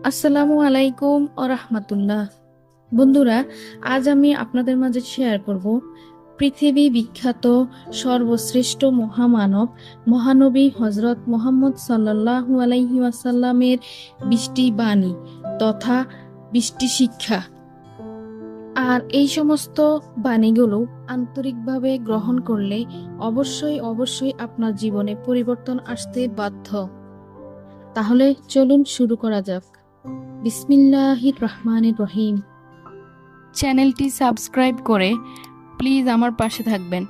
আসসালামু আলাইকুম ও রাহমাতুল্লাহ। বন্ধুরা, আজ আমি আপনাদের মাঝে শেয়ার করব পৃথিবী বিখ্যাত সর্বশ্রেষ্ঠ মহামানব মহানবী হজরত মুহাম্মদ সাল্লাল্লাহু আলাইহি ওয়াসাল্লামের 20টি বাণী তথা 20টি শিক্ষা। আর এই সমস্ত বাণীগুলো আন্তরিকভাবে গ্রহণ করলে অবশ্যই অবশ্যই আপনার জীবনে পরিবর্তন আসতে বাধ্য। তাহলে চলুন শুরু করা যাক। বিসমিল্লাহির রহমানির রহিম। চ্যানেলটি সাবস্ক্রাইব করে প্লিজ আমার পাশে থাকবেন।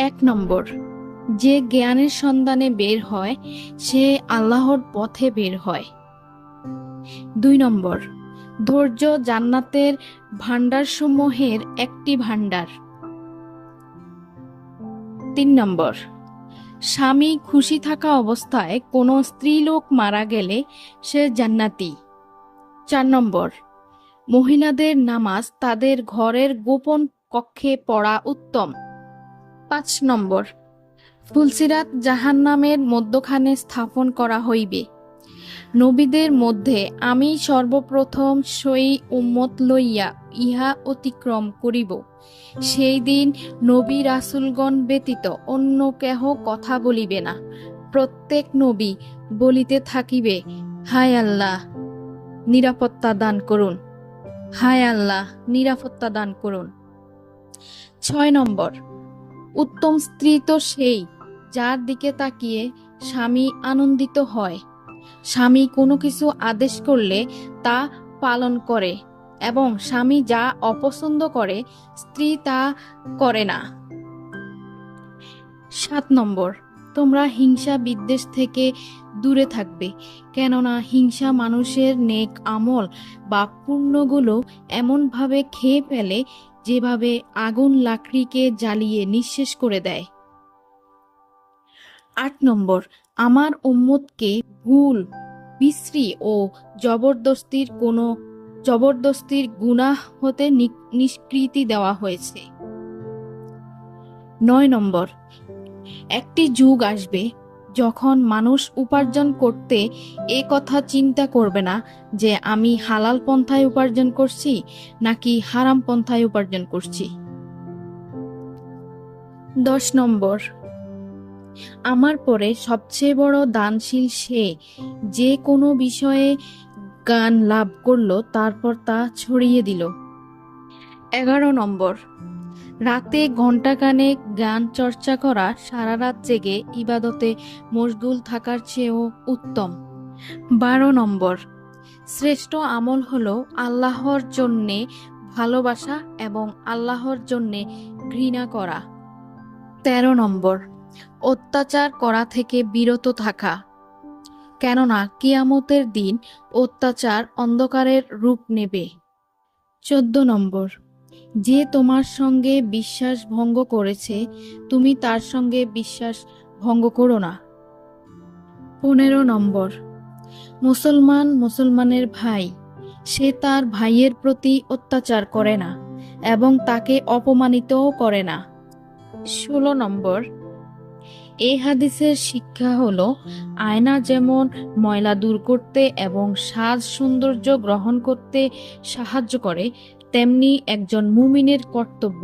1 নম্বর, যে জ্ঞানের সন্ধানে বের হয় সে আল্লাহর পথে বের হয়। 2 নম্বর, ধৈর্য জান্নাতের ভান্ডারসমূহের একটি ভান্ডার। 3 নম্বর, স্বামী খুশি থাকা অবস্থায় কোনো স্ত্রীলোক মারা গেলে সে জান্নাতি। 4 নম্বর, মহিলাদের নামাজ তাদের ঘরের গোপন কক্ষে পড়া উত্তম। 5 নম্বর, ফুলসিরাত জাহান্নামের মধ্যখানে স্থাপন করা হইবে। নবীদের মধ্যে আমি সর্বপ্রথম সেই উম্মত লইয়া ইহা অতিক্রম করিব। সেই দিন নবী রাসূলগণ ব্যতীত অন্য কেহ কথা বলিবে না। প্রত্যেক নবী বলিতে থাকিবে, হায় আল্লাহ নিরাপত্তা দান করুন, হায় আল্লাহ নিরাপত্তা দান করুন। 6 নম্বর, উত্তম স্ত্রী তো সেই যার দিকে তাকিয়ে স্বামী আনন্দিত হয়। স্বামী কোনো কিছু আদেশ করলে তা পালন করে এবং স্বামী যা অপছন্দ করে স্ত্রী তা করে না। 7 নম্বর, তোমরা হিংসা বিদ্বেষ থেকে দূরে থাকবে, কেননা হিংসা মানুষের নেক আমল বা পুণ্যগুলো এমনভাবে খেয়ে ফেলে যেভাবে আগুন লাকড়িকে জ্বালিয়ে নিঃশেষ করে দেয়। 8 নম্বর, আমার উম্মতকে ভুল বিশ্রী ও জবরদস্তির গুনাহ হতে নিষ্কৃতি দেওয়া হয়েছে। 9 নম্বর, একটি যুগ আসবে যখন মানুষ উপার্জন করতে এ কথা চিন্তা করবে না যে আমি হালাল পন্থায় উপার্জন করছি নাকি হারাম পন্থায় উপার্জন করছি। 10 নম্বর, আমার পরে সবচেয়ে বড় দানশীল সে যে কোনো বিষয়ে জ্ঞান লাভ করলো তারপর তা ছড়িয়ে দিল। 11 নম্বর, রাতে ঘণ্টাখানেক জ্ঞান চর্চা করা সারা রাত জেগে ইবাদতে মশগুল থাকার চেয়েও উত্তম। 12 নম্বর, শ্রেষ্ঠ আমল হলো আল্লাহর জন্যে ভালোবাসা এবং আল্লাহর জন্যে ঘৃণা করা। 13 নম্বর, অত্যাচার করা থেকে বিরত থাকা, কেননা কিয়ামতের দিন অত্যাচার অন্ধকারের রূপ নেবে। 14 নম্বর, যে তোমার সঙ্গে বিশ্বাস ভঙ্গ করেছে তুমি তার সঙ্গে বিশ্বাস ভঙ্গ করো না। 15 নম্বর, মুসলমান মুসলমানের ভাই, সে তার ভাইয়ের প্রতি অত্যাচার করে না এবং তাকে অপমানিতও করে না। 16 নম্বর, এই হাদিসের শিক্ষা হলো আয়না যেমন ময়লা দূর করতে এবং সাজ সৌন্দর্য গ্রহণ করতে সাহায্য করে, তেমনি একজন মুমিনের কর্তব্য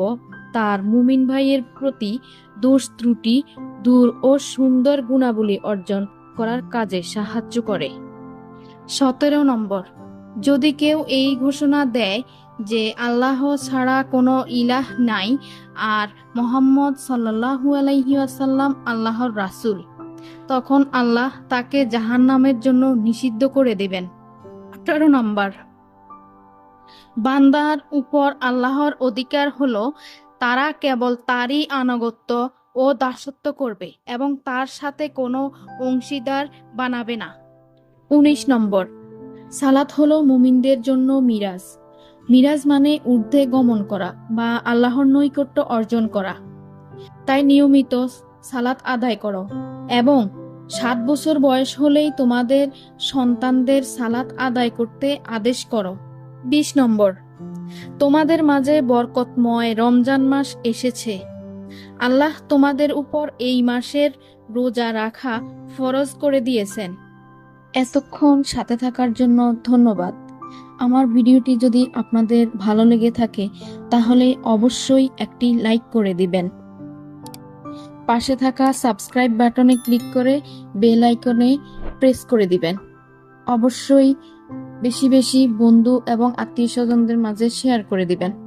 তার মুমিন ভাইয়ের প্রতি দোষ ত্রুটি দূর ও সুন্দর গুণাবলী অর্জন করার কাজে সাহায্য করে। 17 নম্বর, যদি কেউ এই ঘোষণা দেয় যে আল্লাহ ছাড়া কোনো ইলাহ নাই আর মুহাম্মদ সাল্লাল্লাহু আলাইহি ওয়াসাল্লাম আল্লাহর রাসূল, তখন আল্লাহ তাকে জাহান্নামের জন্য নিষিদ্ধ করে দেবেন। 18 নম্বর, বান্দার উপর আল্লাহর অধিকার হলো তারা কেবল তারই আনুগত্য ও দাসত্ব করবে এবং তার সাথে কোনো অংশীদার বানাবে না। 19 নম্বর, সালাত হলো মুমিনদের জন্য মিরাজ। মিরাজ মানে ঊর্ধ্বে গমন করা বা আল্লাহর নৈকট্য অর্জন করা। তাই নিয়মিত সালাত আদায় করো এবং 7 বছর বয়স হলেই তোমাদের সন্তানদের সালাত আদায় করতে আদেশ করো। 20 নম্বর, তোমাদের মাঝে বরকতময় রমজান মাস এসেছে। আল্লাহ তোমাদের উপর এই মাসের রোজা রাখা ফরজ করে দিয়েছেন। এতক্ষণ সাথে থাকার জন্য ধন্যবাদ। আমার ভিডিওটি যদি আপনাদের ভালো লেগে থাকে তাহলে অবশ্যই একটি লাইক করে দিবেন। পাশে থাকা সাবস্ক্রাইব বাটনে ক্লিক করে বেল আইকনে প্রেস করে দিবেন। অবশ্যই বেশি বেশি বন্ধু এবং আত্মীয়স্বজনদের মাঝে শেয়ার করে দিবেন।